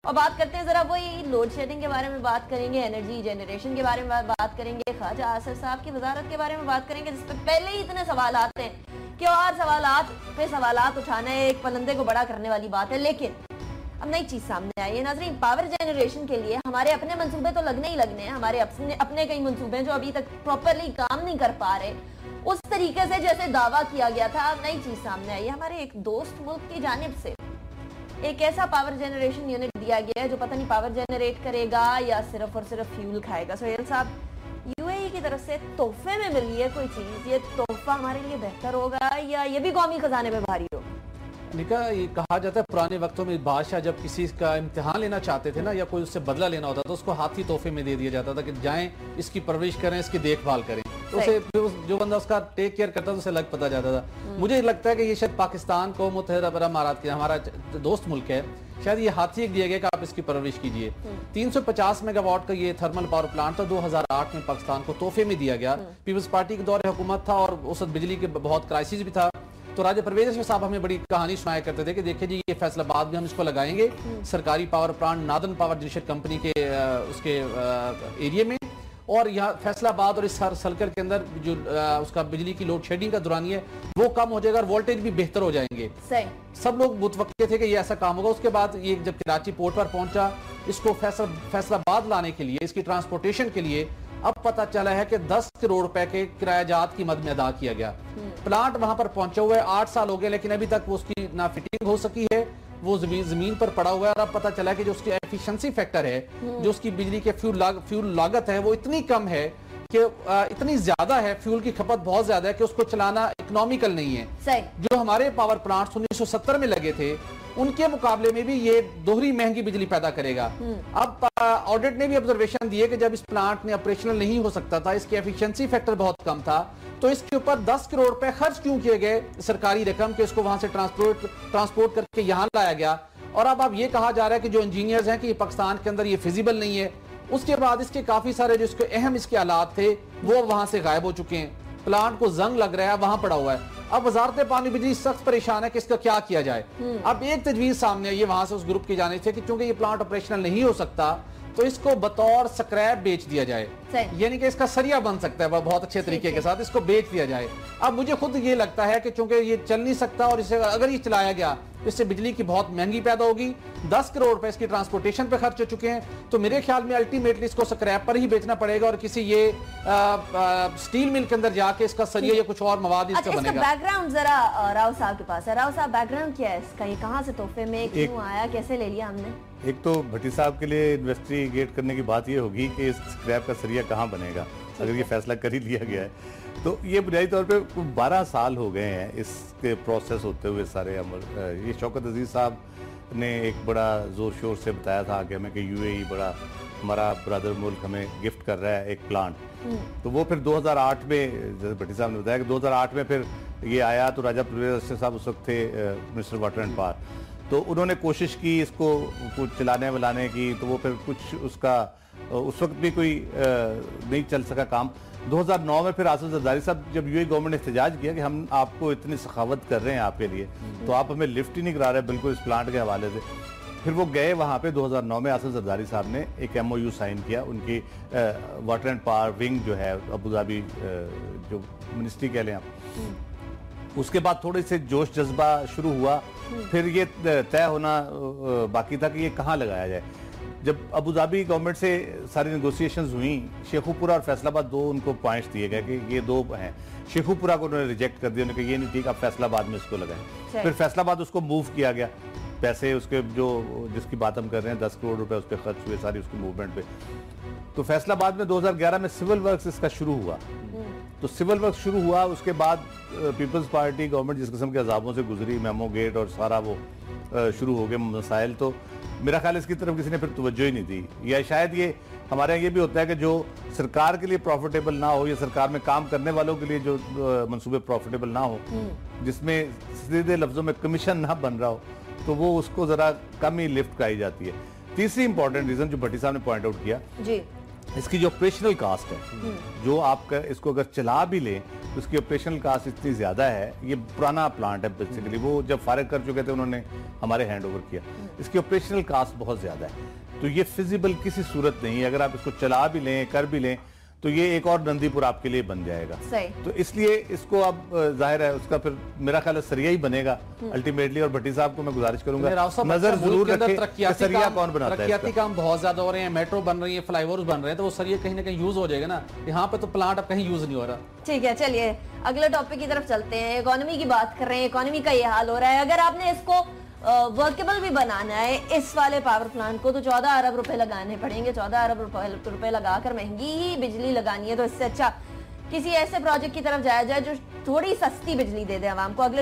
और बात करते हैं जरा वही लोड शेडिंग के बारे में बात करेंगे, एनर्जी जनरेशन के बारे में बात करेंगे, ख्वाजा आसिफ साहब की वजारत के बारे में बात करेंगे, जिस पर पहले ही इतने सवाल आते हैं कि और सवालात पे सवालात उठाना एक पलंदे को बड़ा करने वाली बात है। लेकिन अब नई चीज सामने आई है नाज़रीन, पावर जनरेशन के लिए हमारे अपने मंसूबे तो लगने ही लगने हैं, हमारे अपने कई मंसूबे जो अभी तक प्रॉपरली काम नहीं कर पा रहे उस तरीके से जैसे दावा किया गया था। अब नई चीज सामने आई है, हमारे एक दोस्त मुल्क की जानिब से एक ऐसा पावर जनरेशन यूनिट दिया गया है जो पता नहीं पावर जनरेट करेगा या सिर्फ और सिर्फ फ्यूल खाएगा। सोहेल साहब, यूएई की तरफ से तोहफे में मिली है कोई चीज, ये तोहफा हमारे लिए बेहतर होगा या ये भी कौमी खजाने पे भारी होगा? निका, ये कहा जाता है पुराने वक्तों में बादशाह जब किसी का इम्तिहान लेना चाहते थे ना या कोई उससे बदला लेना होता था तो उसको हाथी तोहफे में दे दिया जाता था कि जाएं इसकी परवरिश करें, इसकी देखभाल करें। तो उसे जो बंदा उसका टेक केयर करता था उसे लग पता जाता था। मुझे लगता है कि ये शायद पाकिस्तान को मुत्तहिदा अरब अमारात के हमारा दोस्त मुल्क है, शायद ये हाथी एक दिया गया कि आप इसकी परवरिश कीजिए। 350 मेगावाट का ये थर्मल पावर प्लांट था, 2008 में पाकिस्तान को तोहफे में दिया गया। पीपल्स पार्टी के दौर हुकूमत था और उस वक्त बिजली के बहुत क्राइसिस भी था। तो राजा परवेज साहब हमें बड़ी कहानी सुनाया करते थे कि देखिए जी ये फैसलाबाद में हम इसको लगाएंगे, सरकारी पावर प्लांट नादन पावर जनरेशन कंपनी के उसके एरिया में, और यहाँ फैसलाबाद और इस सलकर के अंदर जो उसका बिजली की लोड शेडिंग का दुरानी है वो कम हो जाएगा और वोल्टेज भी बेहतर हो जाएंगे। सब लोग मुतवक्के थे कि ये ऐसा काम होगा। उसके बाद ये जब कराची पोर्ट पर पहुंचा, इसको फैसलाबाद लाने के लिए, इसकी ट्रांसपोर्टेशन के लिए अब पता चला है कि 10 करोड़ रुपए के किरायाजात की मद में अदा किया गया। प्लांट वहां पर पहुंचा हुआ है, 8 साल हो गए, लेकिन अभी तक वो उसकी ना फिटिंग हो सकी है, वो जमीन पर पड़ा हुआ है। और अब पता चला कि जो उसकी एफिशिएंसी फैक्टर है, जो उसकी बिजली के फ्यूल लागत है वो इतनी कम है कि इतनी ज्यादा है, फ्यूल की खपत बहुत ज्यादा है कि उसको चलाना इकोनॉमिकल नहीं है। जो हमारे पावर प्लांट्स 1970 में लगे थे उनके मुकाबले में भी ये दोहरी महंगी बिजली पैदा करेगा। अब ऑडिट ने भी ऑब्जर्वेशन दिए कि जब इस प्लांट ने ऑपरेशनल नहीं हो सकता था, इसकी एफिशिएंसी फैक्टर बहुत कम था, तो इसके ऊपर 10 करोड़ रुपए खर्च क्यों किए गए सरकारी रकम के, इसको वहां से ट्रांसपोर्ट करके यहां लाया गया। और अब ये कहा जा रहा है कि जो इंजीनियर्स हैं कि पाकिस्तान के अंदर ये फिजिबल नहीं है। उसके बाद इसके काफी सारे जो इसके अहम इसके आलात थे वो वहां से गायब हो चुके हैं, प्लांट को जंग लग रहा है, वहां पड़ा हुआ है। अब वजारत पानी बिजली सख्त परेशान है कि इसका क्या किया जाए। अब एक तजवीज सामने आई है वहां से उस ग्रुप की जाने से कि चूंकि ये प्लांट ऑपरेशनल नहीं हो सकता तो इसको बतौर स्क्रैप बेच दिया जाए, यानी कि इसका सरिया बन सकता है बहुत अच्छे तरीके के साथ, इसको बेच दिया जाए। अब मुझे खुद ये लगता है कि चूंकि ये चल नहीं सकता और इसे अगर ये चलाया गया इससे बिजली की बहुत महंगी पैदा होगी। 10 करोड़ रुपए इसकी ट्रांसपोर्टेशन पे खर्च हो चुके हैं, तो मेरे ख्याल में अल्टीमेटली इसको स्क्रैप पर ही बेचना पड़ेगा और किसी ये स्टील मिल के अंदर जाके इसका सरिया या कुछ और मवाद इसका बनेगा। बैकग्राउंड जरा राव साहब के पास है। राव साहब, बैकग्राउंड क्या है इसका, ये कहां से तोहफे में क्यों आया, कैसे ले लिया हमने? एक तो भट्टी साहब के लिए इन्वेस्टिगेट करने की बात ये होगी कि इस स्क्रैप का सरिया कहाँ बनेगा, अगर ये फैसला कर ही लिया गया है तो। ये बुनियादी तौर पे 12 साल हो गए हैं इसके प्रोसेस होते हुए सारे अमल। ये शौकत अजीज साहब ने एक बड़ा जोर शोर से बताया था कि हमें कि यूएई बड़ा हमारा ब्रदर मुल्क हमें गिफ्ट कर रहा है एक प्लांट। तो वो फिर 2008 में, जैसे भट्टी साहब ने बताया कि 2008 में फिर ये आया, तो राजा परवेज साहब उस वक्त थे मिनिस्टर वाटर एंड पावर, तो उन्होंने कोशिश की इसको कुछ चलाने वालाने की, तो वो फिर कुछ उसका उस वक्त भी कोई नहीं चल सका काम। 2009 में फिर आसिफ जरदारी साहब जब यूएई गवर्नमेंट ने एहतजाज किया कि हम आपको इतनी सखावत कर रहे हैं आपके लिए, तो आप हमें लिफ्ट ही नहीं करा रहे बिल्कुल इस प्लांट के हवाले से, फिर वो गए वहाँ पे 2009 में आसिफ जरदारी साहब ने एक MOU साइन किया। उनकी वाटर एंड पावर विंग जो है अबू धाबी जो मिनिस्ट्री कह लें आप, उसके बाद थोड़े से जोश जज्बा शुरू हुआ। फिर ये तय होना बाकी था कि ये कहाँ लगाया जाए। जब अबू धाबी गवर्नमेंट से सारी नेगोशिएशंस हुई, शेखुपुरा और फैसलाबाद दो उनको पॉइंट्स दिए गए कि ये दो हैं। शेखुपुरा को उन्होंने रिजेक्ट कर दिया, उन्होंने कहा ये नहीं ठीक, आप फैसलाबाद में इसको लगाएं। फिर फैसलाबाद उसको मूव किया गया, पैसे उसके जो जिसकी बात हम कर रहे हैं 10 करोड़ रुपए उस पर खर्च हुए सारी उसकी मूवमेंट पे। तो फैसलाबाद में 2011 में सिविल वर्क्स इसका शुरू हुआ। तो सिविल वर्क शुरू हुआ, उसके बाद पीपल्स पार्टी गवर्नमेंट जिस किस्म के अजाबों से गुजरी, मेमो गेट और सारा वो शुरू हो गए मसाइल, तो मेरा ख्याल इसकी तरफ किसी ने फिर तवज्जो ही नहीं दी। या शायद ये हमारे यहाँ ये भी होता है कि जो सरकार के लिए प्रॉफिटेबल ना हो या सरकार में काम करने वालों के लिए जो मंसूबे प्रॉफिटेबल ना हो, जिसमें सीधे लफ्जों में कमीशन ना बन रहा हो, तो वो उसको जरा कम ही लिफ्ट कराई जाती है। तीसरी इंपॉर्टेंट रीजन जो भट्टी साहब ने पॉइंट आउट किया जी, इसकी जो ऑपरेशनल कास्ट है, जो आपका इसको अगर चला भी लें तो इसकी ऑपरेशनल कास्ट इतनी ज्यादा है। ये पुराना प्लांट है बेसिकली, वो जब फारिग कर चुके थे उन्होंने हमारे हैंड ओवर किया। इसकी ऑपरेशनल कास्ट बहुत ज्यादा है, तो ये फिजिबल किसी सूरत नहीं है। अगर आप इसको चला भी लें, कर भी लें, तो ये एक और नंदीपुर आपके लिए बन जाएगा। सही। तो इसलिए इसको अब जाहिर है उसका फिर मेरा ख्याल है सरिया ही बनेगा अल्टीमेटली। और भट्टी साहब को मैं गुजारिश करूंगा नजर जरूर रखें सरिया कौन बनाता है। तरक्याती काम बहुत ज्यादा हो रहे हैं, मेट्रो बन रही है, फ्लाईओवर्स बन रहे हैं, तो वो सरिया कहीं ना कहीं यूज हो जाएगा ना। यहाँ पे तो प्लांट अब कहीं यूज नहीं हो रहा। ठीक है, चलिए अगले टॉपिक की तरफ चलते हैं। इकोनॉमी की बात कर रहे हैं, इकोनॉमी का ये हाल हो रहा है। अगर आपने इसको वर्केबल भी बनाना है इस वाले पावर प्लांट को, तो 14 अरब रुपए लगाने पड़ेंगे। 14 अरब रुपए लगाकर महंगी ही बिजली लगानी है, तो इससे अच्छा किसी ऐसे प्रोजेक्ट की तरफ जाया जाए जो थोड़ी सस्ती बिजली दे दे आवाम को। अगले